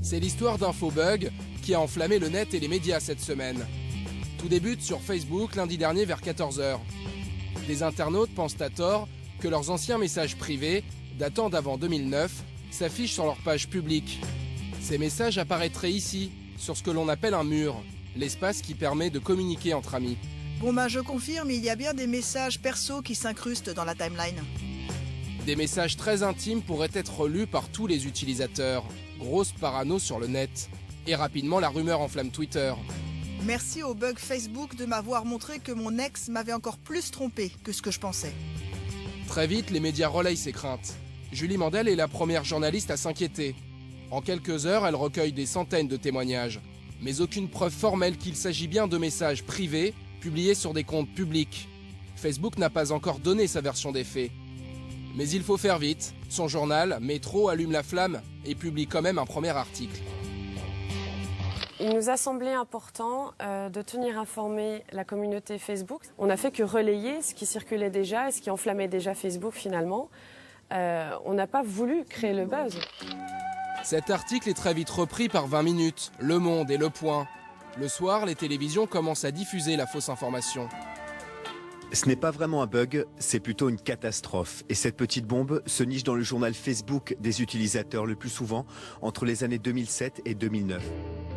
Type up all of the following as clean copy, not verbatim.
C'est l'histoire d'un faux bug qui a enflammé le net et les médias cette semaine. Tout débute sur Facebook lundi dernier vers 14 h. Des internautes pensent à tort que leurs anciens messages privés, datant d'avant 2009, s'affichent sur leur page publique. Ces messages apparaîtraient ici, sur ce que l'on appelle un mur, l'espace qui permet de communiquer entre amis. Bon je confirme, il y a bien des messages perso qui s'incrustent dans la timeline. Des messages très intimes pourraient être lus par tous les utilisateurs. Grosse parano sur le net. Et rapidement, la rumeur enflamme Twitter. Merci au bug Facebook de m'avoir montré que mon ex m'avait encore plus trompé que ce que je pensais. Très vite, les médias relayent ces craintes. Julie Mandel est la première journaliste à s'inquiéter. En quelques heures, elle recueille des centaines de témoignages. Mais aucune preuve formelle qu'il s'agit bien de messages privés publiés sur des comptes publics. Facebook n'a pas encore donné sa version des faits. Mais il faut faire vite. Son journal, Métro, allume la flamme et publie quand même un premier article. Il nous a semblé important de tenir informée la communauté Facebook. On n'a fait que relayer ce qui circulait déjà et ce qui enflammait déjà Facebook finalement. On n'a pas voulu créer le buzz. Cet article est très vite repris par 20 minutes, Le Monde et Le Point. Le soir, les télévisions commencent à diffuser la fausse information. Ce n'est pas vraiment un bug, c'est plutôt une catastrophe. Et cette petite bombe se niche dans le journal Facebook des utilisateurs le plus souvent entre les années 2007 et 2009.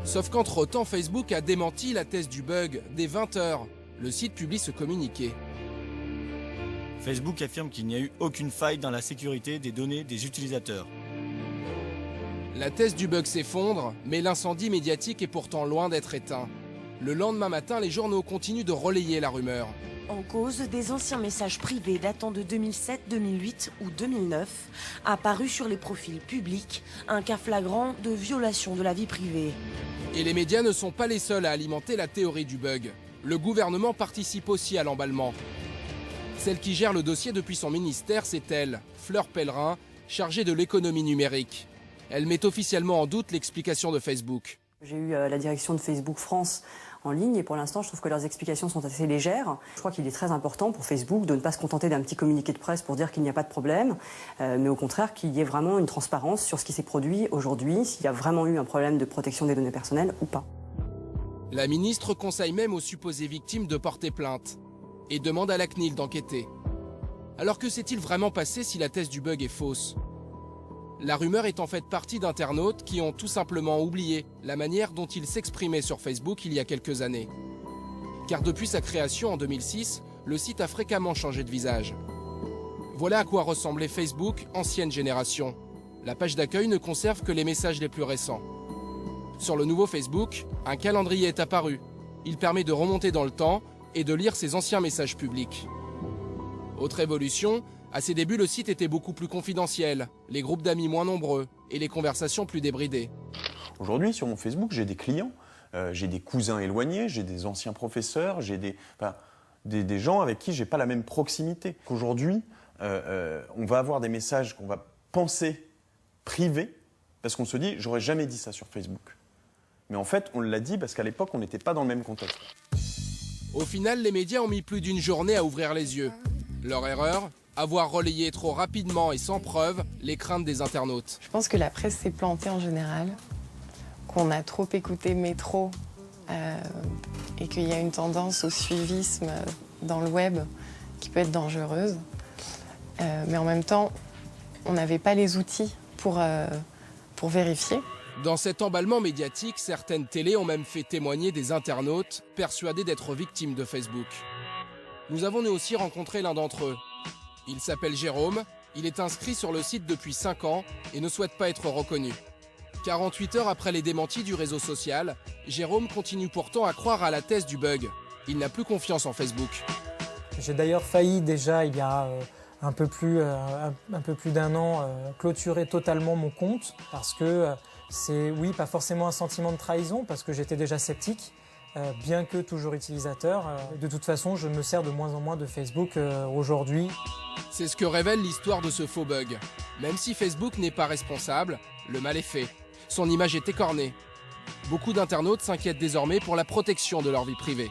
Sauf qu'entre-temps, Facebook a démenti la thèse du bug dès 20 h. Le site publie ce communiqué. Facebook affirme qu'il n'y a eu aucune faille dans la sécurité des données des utilisateurs. La thèse du bug s'effondre, mais l'incendie médiatique est pourtant loin d'être éteint. Le lendemain matin, les journaux continuent de relayer la rumeur. En cause, des anciens messages privés datant de 2007, 2008 ou 2009, apparus sur les profils publics, un cas flagrant de violation de la vie privée. Et les médias ne sont pas les seuls à alimenter la théorie du bug. Le gouvernement participe aussi à l'emballement. Celle qui gère le dossier depuis son ministère, c'est elle, Fleur Pellerin, chargée de l'économie numérique. Elle met officiellement en doute l'explication de Facebook. J'ai eu la direction de Facebook France en ligne et pour l'instant je trouve que leurs explications sont assez légères. Je crois qu'il est très important pour Facebook de ne pas se contenter d'un petit communiqué de presse pour dire qu'il n'y a pas de problème, mais au contraire qu'il y ait vraiment une transparence sur ce qui s'est produit aujourd'hui, s'il y a vraiment eu un problème de protection des données personnelles ou pas. La ministre conseille même aux supposées victimes de porter plainte et demande à la CNIL d'enquêter. Alors que s'est-il vraiment passé si la thèse du bug est fausse ? La rumeur est en fait partie d'internautes qui ont tout simplement oublié la manière dont ils s'exprimaient sur Facebook il y a quelques années. Car depuis sa création en 2006, le site a fréquemment changé de visage. Voilà à quoi ressemblait Facebook ancienne génération. La page d'accueil ne conserve que les messages les plus récents. Sur le nouveau Facebook, un calendrier est apparu. Il permet de remonter dans le temps et de lire ses anciens messages publics. Autre évolution, à ses débuts, le site était beaucoup plus confidentiel, les groupes d'amis moins nombreux et les conversations plus débridées. Aujourd'hui, sur mon Facebook, j'ai des clients, j'ai des cousins éloignés, j'ai des anciens professeurs, j'ai des gens avec qui je n'ai pas la même proximité. Aujourd'hui, on va avoir des messages qu'on va penser privés parce qu'on se dit « j'aurais jamais dit ça sur Facebook ». Mais en fait, on l'a dit parce qu'à l'époque, on n'était pas dans le même contexte. Au final, les médias ont mis plus d'une journée à ouvrir les yeux. Leur erreur ? Avoir relayé trop rapidement et sans preuve les craintes des internautes. Je pense que la presse s'est plantée en général, qu'on a trop écouté Métro et qu'il y a une tendance au suivisme dans le web qui peut être dangereuse. Mais en même temps, on n'avait pas les outils pour vérifier. Dans cet emballement médiatique, certaines télés ont même fait témoigner des internautes persuadés d'être victimes de Facebook. Nous avons nous aussi rencontré l'un d'entre eux. Il s'appelle Jérôme, il est inscrit sur le site depuis 5 ans et ne souhaite pas être reconnu. 48 heures après les démentis du réseau social, Jérôme continue pourtant à croire à la thèse du bug. Il n'a plus confiance en Facebook. J'ai d'ailleurs failli déjà, il y a un peu plus d'un an, clôturer totalement mon compte parce que c'est, oui, pas forcément un sentiment de trahison parce que j'étais déjà sceptique. Bien que toujours utilisateur, de toute façon, je me sers de moins en moins de Facebook aujourd'hui. C'est ce que révèle l'histoire de ce faux bug. Même si Facebook n'est pas responsable, le mal est fait. Son image est écornée. Beaucoup d'internautes s'inquiètent désormais pour la protection de leur vie privée.